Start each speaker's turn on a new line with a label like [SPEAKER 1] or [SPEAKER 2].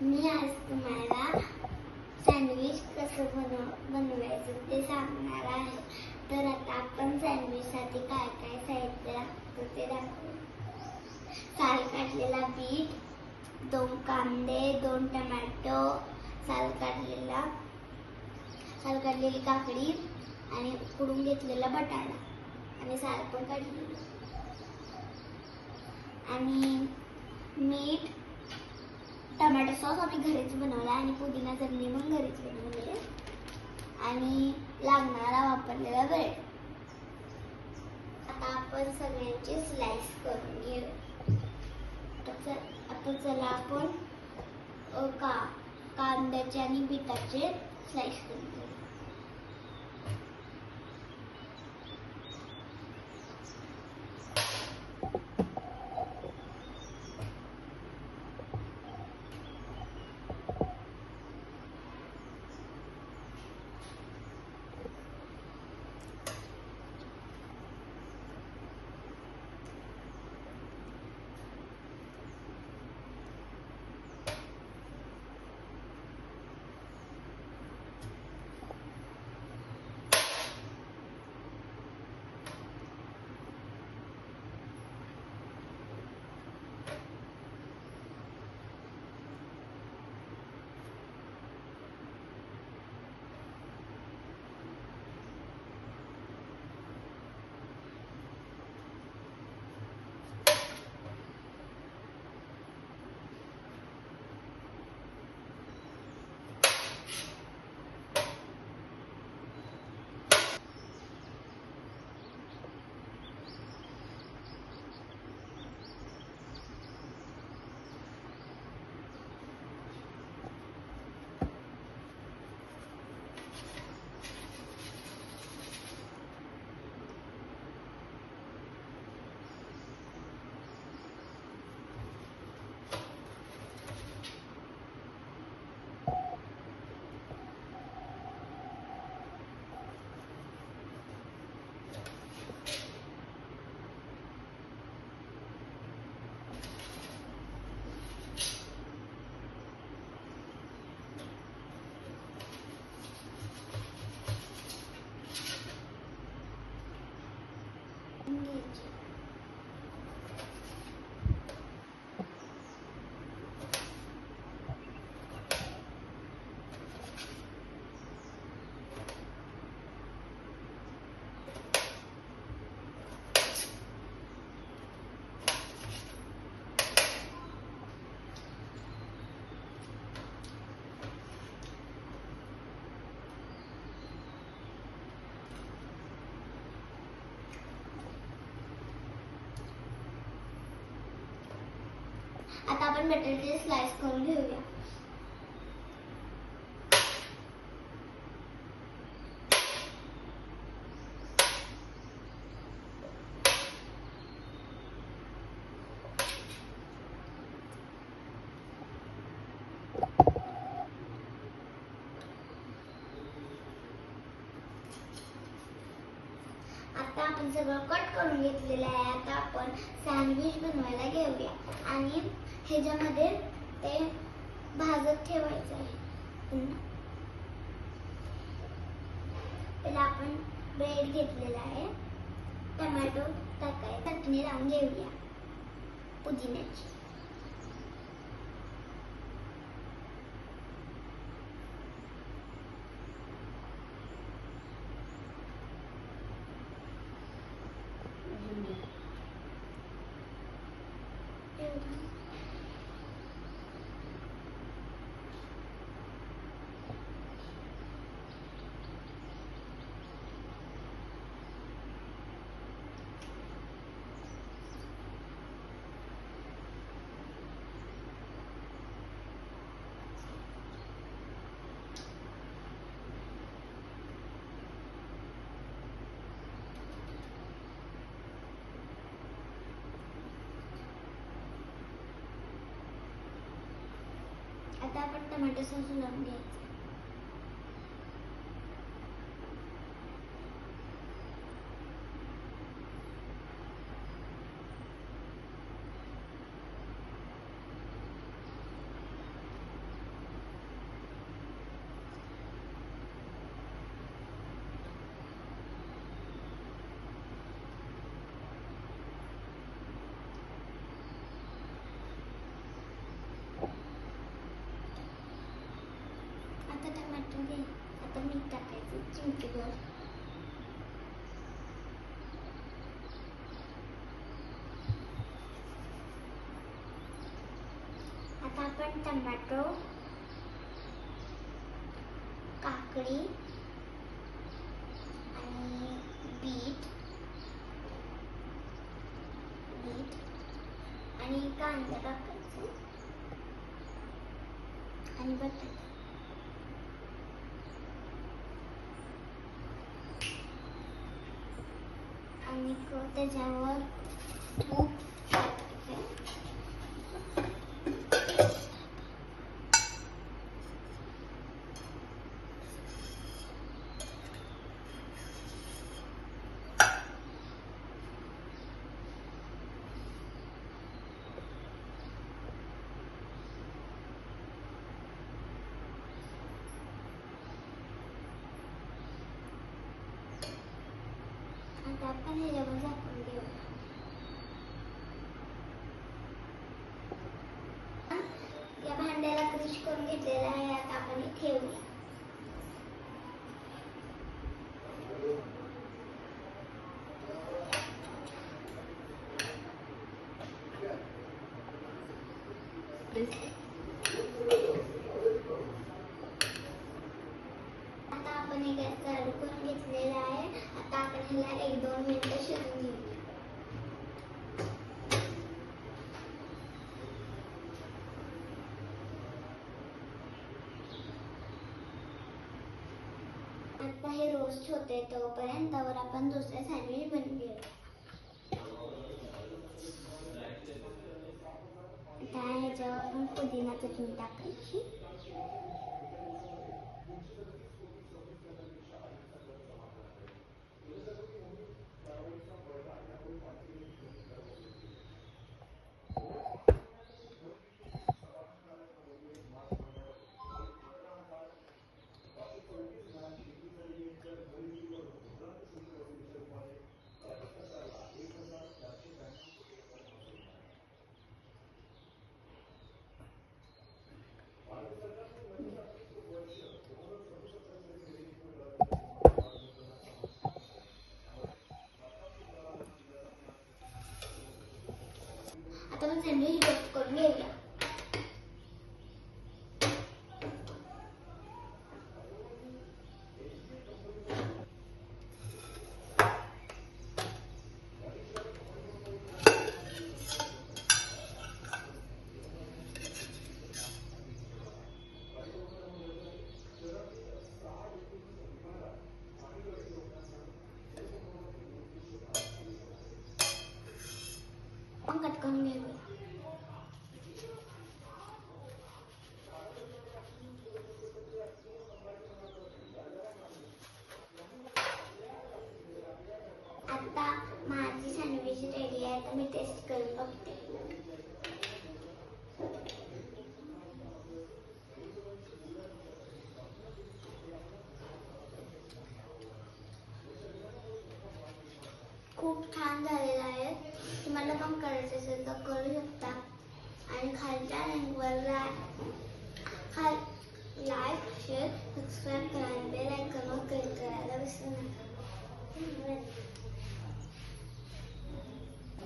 [SPEAKER 1] मी आज तुम्हाला सँडविच कसं बनवायचं ते सांगणार आहे. तर आता आपण सँडविचसाठी काय काय साहित्य लागतं ते दाखवू. साल काढलेला बीट, 2 कांदे, 2 टोमॅटो, साल काढलेली काकडी आणि उकडून घेतलेला बटाटा आणि साल पण काढलेली आणि मीठ. टोमॅटो सॉस आम्ही घरीच बनवला आणि पुदिना चटणी पण घरीच बनवली आणि लागणारा वापरलेला ब्रेड. आता आपण सगळ्यांचे स्लाइस करून घेऊया. आता चला आपण कांद्याचे आणि बीटाचे स्लाइस करून घेऊया. आता आपण बटाटे स्लाइस करून घेऊया. आता आपण सगळं कट करून घेतलेलं आहे. आता आपण सँडविच बनवायला घेऊया आणि ह्याच्यामध्ये ते भाजत ठेवायचं आहे. पहिला आपण ब्रेड घेतलेला आहे, टोमॅटो टाकायचं, चटणी लावून घेऊया पुदिन्याची. आता आपण टोमॅटो सॉस लावून घ्यायचा. चिमटीभर. आता आपण टमाटो, काकडी आणि बीट आणि कांदा टाकायचं आणि बटाटा आणि त्याच्यावर तूप टाकायचं. आता आपण ह्याच्यावर झाकून घेऊया. या भांड्याला ग्रीस करून घेतलेला आहे. आता आपण हे ठेवूया. आता आपण हे गॅस चालू करून घेतलेला आहे. आता आपण ह्याला 1-2 मिनिटं शिजवून घेऊया. आता हे रोस्ट होते तोपर्यंत आपण दुसरे सँडविच बनवून घेऊया. आता ह्याच्यावर आपण पुदिना चटणी टाकायची. आता आपण सँडविच रोस्ट करून घेऊया. कट करून घेऊया. आता माझी सँडविच रेडी आहे. आता मी टेस्ट करून बघते. खूप छान झालेला आहे. तुम्हाला पण करायचं असेल तर करू शकता. आणि खालच्या लिंकवर लाईक, शेअर, सबस्क्राईब करा.